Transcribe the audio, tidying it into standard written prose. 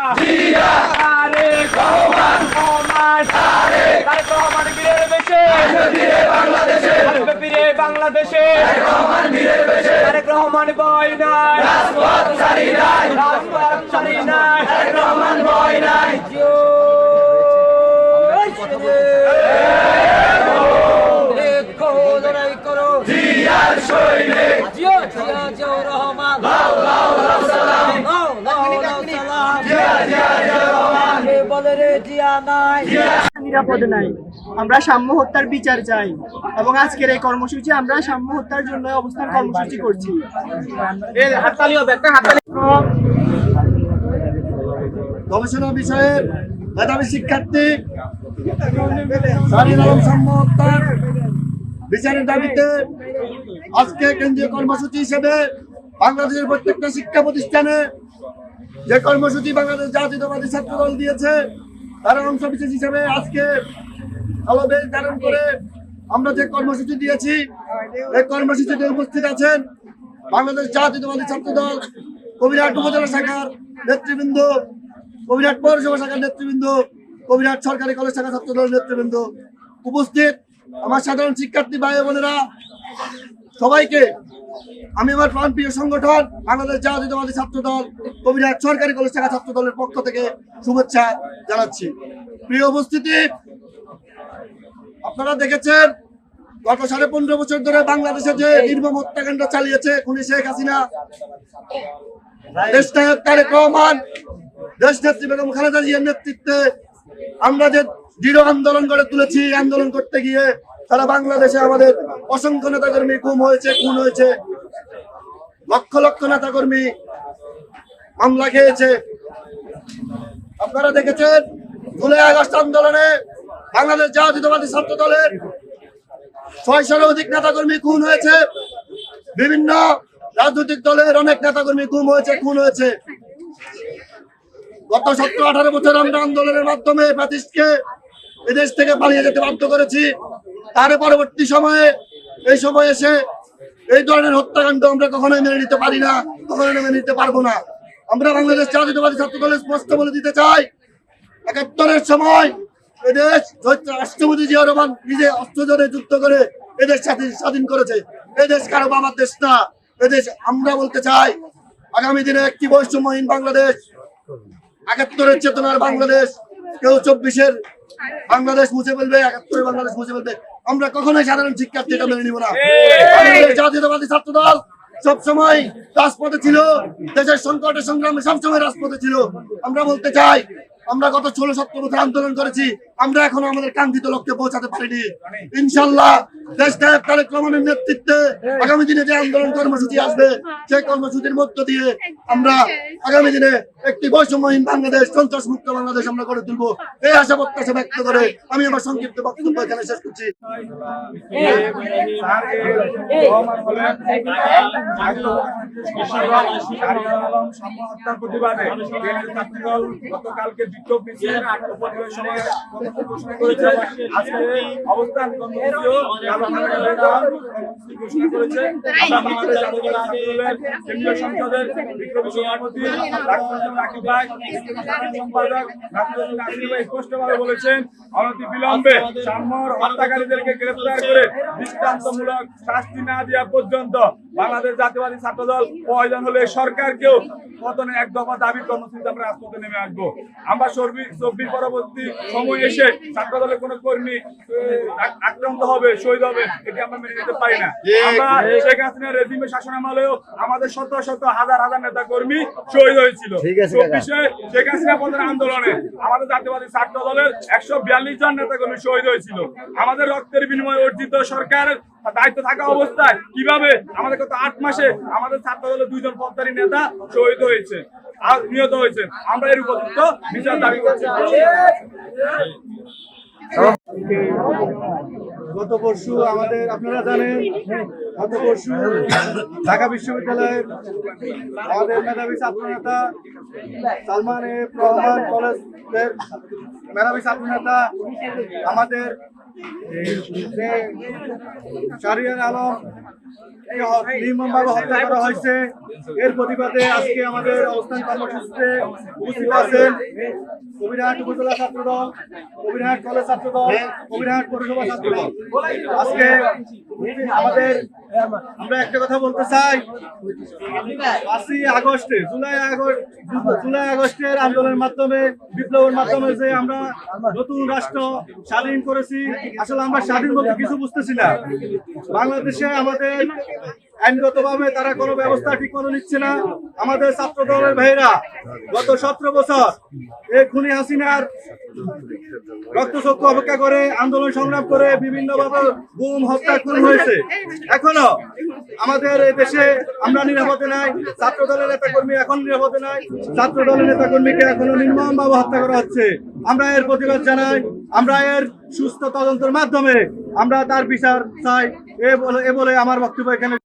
তারেক রহমান তারেক রহমান বীরের বেশে আসবে ফিরে বাংলাদেশে তারেক রহমান ভয় নাই রাজপথ ছাড়ি নাই তারেক রহমান ভয় নাই নিরাপদ নাই। আমরা সাম্য হত্যার বিচার চাই এবং আজকের এই কর্মসূচি আমরা সাম্য হত্যার জন্য অবস্থান কর্মসূচি করছি। গবেষণা বিষয়ের মেধাবী শিক্ষার্থী শাহরিয়ার আলম সাম্য হত্যার বিচারের দাবিতে আজকে কেন্দ্রীয় কর্মসূচি হিসেবে বাংলাদেশের প্রত্যেকটা শিক্ষা প্রতিষ্ঠানে যে কর্মসূচি বাংলাদেশ জাতীয়তাবাদী ছাত্র দল দিয়েছে তার অংশ বিশেষ হিসেবে আজকে আলোবেশ ধারণ করে আমরা যে কর্মসূচি দিয়েছি এই কর্মসূচিতে উপস্থিত আছেন বাংলাদেশ জাতীয়তাবাদী ছাত্র দল কবিরহাট উপজেলা শাখার নেতৃবৃন্দ, কবিরহাট পৌরসভা শাখার নেতৃবৃন্দ, কবিরহাট সরকারি কলেজ শাখা ছাত্র দলের নেতৃবৃন্দ উপস্থিত আমার সাধারণ শিক্ষার্থী ভাই বোনেরা, সবাইকে আমি আমার প্রাণপ্রিয় সংগঠন বাংলাদেশ জাতীয়তাবাদী ছাত্র দল কবিরহাট সরকারি কলেজ শাখা ছাত্র দলের পক্ষ থেকে শুভেচ্ছা জানাচ্ছি। প্রিয় উপস্থিতি, আপনারা দেখেছেন গত 15.5 বছর ধরে বাংলাদেশে যে নির্মম হত্যাকাণ্ড চালিয়েছে খুনি শেখ হাসিনা, দেশনায়ক তারেক রহমান, দেশনেত্রী বেগম খালেদা জিয়ার নেতৃত্বে আমরা যে দৃঢ় আন্দোলন গড়ে তুলেছি, আন্দোলন করতে গিয়ে সারা বাংলাদেশে আমাদের অসংখ্য নেতাকর্মী খুন হয়েছে, লক্ষ লক্ষ নেতাকর্মী মামলা খেয়েছে। আপনারা দেখেছেন জুলাই আগস্ট আন্দোলনে বাংলাদেশ জাতীয়তাবাদী ছাত্র দলের 600-এর অধিক নেতাকর্মী খুন হয়েছে, বিভিন্ন রাজনৈতিক দলের অনেক নেতাকর্মী খুন হয়েছে। গত 17-18 বছর আমরা আন্দোলনের মাধ্যমে ব্রিটিশকে এদেশ থেকে পালিয়ে যেতে বাধ্য করেছি। তার পরবর্তী সময়ে এই সময় এসে এই ধরনের হত্যাকাণ্ড আমরা কখনোই মেনে নিতে পারি না, কখনোই মেনে নিতে পারবো না। আমরা বাংলাদেশ জাতীয়তাবাদী ছাত্র দলের স্পষ্ট বলে দিতে চাই, 71-এর সময় এদেশ রাষ্ট্রপতি জিয়া রহমান নিজে অস্ত্রজনে যুদ্ধ করে এদেশ স্বাধীন করেছে। এদেশ কারো বাবার দেশ না, এদেশ আমরা বলতে চাই আগামী দিনে একটি বৈষম্যহীন বাংলাদেশ, 71-এর চেতনার বাংলাদেশ, কেউ 24-এর বাংলাদেশ মুছে ফেলবে, 71-এর বাংলাদেশ মুছে ফেলবে, আমরা কখনোই সাধারণ শিক্ষার্থী এটা মেনে নিব না। বাংলাদেশ জাতীয়তাবাদী ছাত্র দল সবসময় রাজপথে ছিল, দেশের সংকটের সংগ্রামে সবসময় রাজপথে ছিল। আমরা বলতে চাই আমরা গত 16-17 বছর আন্দোলন করেছি, আমরা এখনো আমাদের কাঙ্ক্ষিত লক্ষ্যে পৌঁছাতে পারিনি। ইনশাল্লাহ দেশনায়ক তারেক রহমানের নেতৃত্বে আগামী দিনে যে আন্দোলন কর্মসূচি আসবে সেই কর্মসূচির মধ্য দিয়ে আমরা আগামী দিনে একটি বৈষম্যহীন বাংলাদেশ, সন্ত্রাস মুক্ত বাংলাদেশ আমরা গড়ে তুলবো, এই আশা প্রত্যাশা ব্যক্ত করে আমি আমার সংক্ষিপ্ত বক্তব্য এখানে শেষ করছি। গতকালকে বিক্ষোভ মিছিল সময় ঘোষণা করেছে, আজকে অবস্থান কর্মসূচিও ঘোষণা করেছে। আমরা বাংলাদেশ জাতীয়তাবাদী ছাত্র দলের কেন্দ্রীয় সংসদের বিপ্লবী সভাপতি রাকিব ভাই, সম্পাদক রাকিব ভাই স্পষ্টভাবে বলেছেন অনতি বিলম্বে সাম্যর হত্যাকারীদেরকে গ্রেফতার করে দৃষ্টান্তমূলক শাস্তি না দেওয়া পর্যন্ত বাংলাদেশ জাতীয়তাবাদী ছাত্র দল প্রয়োজন হলে সরকারকেও পতনে এক দফা দাবির কর্মসূচিতে আমরা রাজপথে নেমে আসবো। আমরা 24 পরবর্তী সময় এসে ছাত্র দলের কোন কর্মী আক্রান্ত হবে, শহীদ হবে, এটি আমরা মেনে নিতে পারি না। আমরা শেখ হাসিনার রেজিমের শাসনামলেও আমাদের শত শত হাজার হাজার নেতা কর্মী শহীদ হয়েছিল। 24-এ শেখ হাসিনা পতনের আন্দোলনে আমাদের জাতীয়বাদী ছাত্র দলের 142 জন নেতা কর্মী শহীদ হয়েছিল। আমাদের রক্তের বিনিময়ে অর্জিত সরকারের দায়িত্ব থাকা অবস্থায় কিভাবে আমাদের গত 8 মাসে আমাদের ছাত্র দলের 2 জন পদধারী নেতা শহীদ হয়েছে আর নিহত হয়েছে, আমরা এর উপযুক্ত বিচার দাবি করছি। গত পরশু আপনারা জানেন, গত পরশু ঢাকা বিশ্ববিদ্যালয়ের আমাদের মেধাবী ছাত্র নেতা সালমান এফ রহমান কলেজের মেধাবী ছাত্র নেতা আমাদের শাহরিয়ার আলম নির্মমভাবে হত্যা করা হয়েছে। এর প্রতিবাদে আজকে আমাদের অবস্থান কর্মসূচিতে উপস্থিত আছেন কবিরহাট উপজেলা ছাত্রদল, কবিরহাট কলেজ ছাত্রদল, কবিরহাট পৌরসভা ছাত্রদল। আজকে আমরা একটা কথা বলতে চাই, 5ই আগস্টে জুলাই আগস্টের আন্দোলনের মাধ্যমে, বিপ্লবের মাধ্যমে যে আমরা নতুন রাষ্ট্র স্বাধীন করেছি, আসলে আমরা স্বাধীন বলতে কিছু বুঝতেছি না। বাংলাদেশে আমাদের আইনগতভাবে তারা কোনো ব্যবস্থা ঠিক মতো নিচ্ছে না। আমাদের ছাত্র দলের ভাইরা গত 17 বছর এই খুনি হাসিনার রক্তচক্ষু অপেক্ষা করে আন্দোলন সংগ্রাম করে বিভিন্নভাবে গুম, হত্যা, খুন হয়েছে। এখনো আমাদের এই দেশে আমরা নিরাপদে নাই। ছাত্র দলের নেতাকর্মী এখন নিরাপদে নাই। ছাত্র দলের নেতাকর্মীকে এখনো নির্মমভাবে হত্যা করা হচ্ছে। আমরা এর প্রতিবাদ জানাই। আমরা এর সুস্থ তদন্তের মাধ্যমে আমরা তার বিচার চাই। এ বলে আমার বক্তব্য এখানে